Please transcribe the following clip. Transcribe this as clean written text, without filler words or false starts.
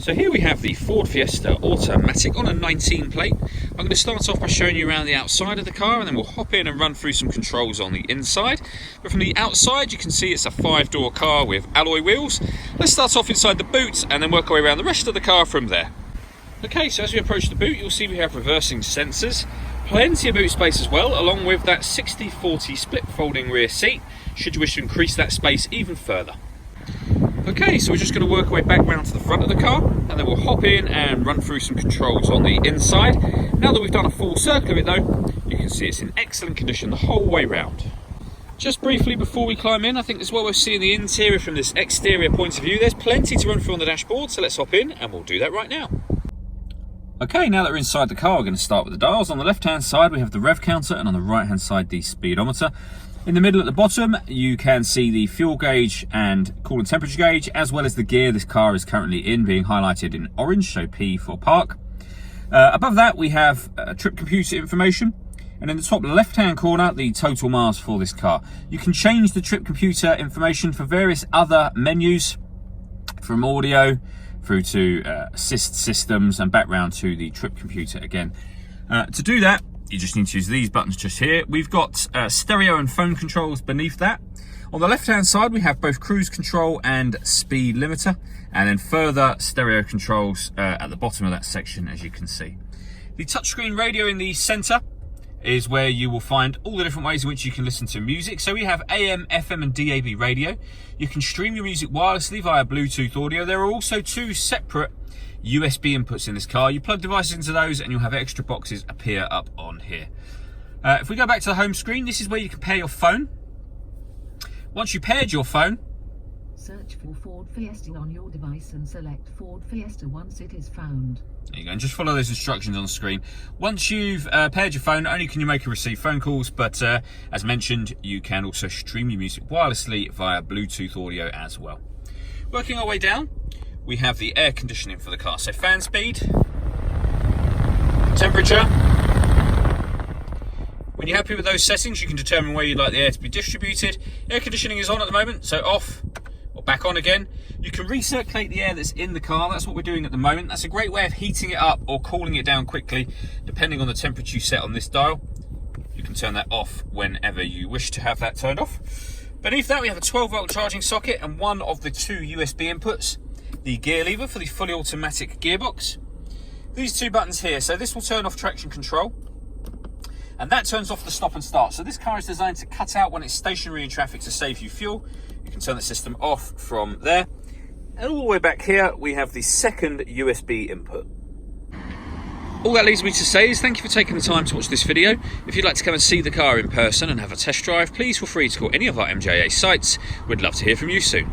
So here we have the Ford Fiesta automatic on a 19 plate. I'm going to start off by showing you around the outside of the car, and then we'll hop in and run through some controls on the inside. But from the outside you can see it's a 5-door car with alloy wheels. Let's start off inside the boot and then work our way around the rest of the car from there. Okay, so as we approach the boot, you'll see we have reversing sensors, plenty of boot space as well, along with that 60/40 split folding rear seat, should you wish to increase that space even further. Okay, so we're just going to work our way back round to the front of the car, and then we'll hop in and run through some controls on the inside. Now that we've done a full circle of it though, you can see it's in excellent condition the whole way round. Just briefly before we climb in, I think as well we're seeing the interior from this exterior point of view. There's plenty to run through on the dashboard, so let's hop in and we'll do that right now. Okay, now that we're inside the car, we're going to start with the dials. On the left-hand side, we have the rev counter, and on the right-hand side, the speedometer. In the middle at the bottom, you can see the fuel gauge and coolant temperature gauge, as well as the gear this car is currently in, being highlighted in orange, so P for park. Above that, we have trip computer information. And in the top left-hand corner, the total miles for this car. You can change the trip computer information for various other menus, from audio through to assist systems and back round to the trip computer again. To do that, you just need to use these buttons just here. We've got stereo and phone controls beneath that. On the left-hand side, we have both cruise control and speed limiter, and then further stereo controls at the bottom of that section, as you can see. The touchscreen radio in the center is where you will find all the different ways in which you can listen to music. So we have AM, FM and DAB radio. You can stream your music wirelessly via Bluetooth audio. There are also 2 separate USB inputs in this car. You plug devices into those and you'll have extra boxes appear up on here. If we go back to the home screen, this is where you can pair your phone. Once you paired your phone, search for Ford Fiesta on your device and select Ford Fiesta once it is found. There you go, and just follow those instructions on the screen. Once you've paired your phone, not only can you make and receive phone calls, but as mentioned, you can also stream your music wirelessly via Bluetooth audio as well. Working our way down, we have the air conditioning for the car. So fan speed, temperature. When you're happy with those settings, you can determine where you'd like the air to be distributed. Air conditioning is on at the moment, so off or back on again. You can recirculate the air that's in the car. That's what we're doing at the moment. That's a great way of heating it up or cooling it down quickly, depending on the temperature you set on this dial. You can turn that off whenever you wish to have that turned off. Beneath that, we have a 12-volt charging socket and one of the 2 USB inputs. The gear lever for the fully automatic gearbox. These 2 buttons here, so this will turn off traction control, and that turns off the stop and start. So this car is designed to cut out when it's stationary in traffic to save you fuel. You can turn the system off from there. And all the way back here, we have the second USB input. All that leaves me to say is thank you for taking the time to watch this video. If you'd like to come and see the car in person and have a test drive, please feel free to call any of our MJA sites. We'd love to hear from you soon.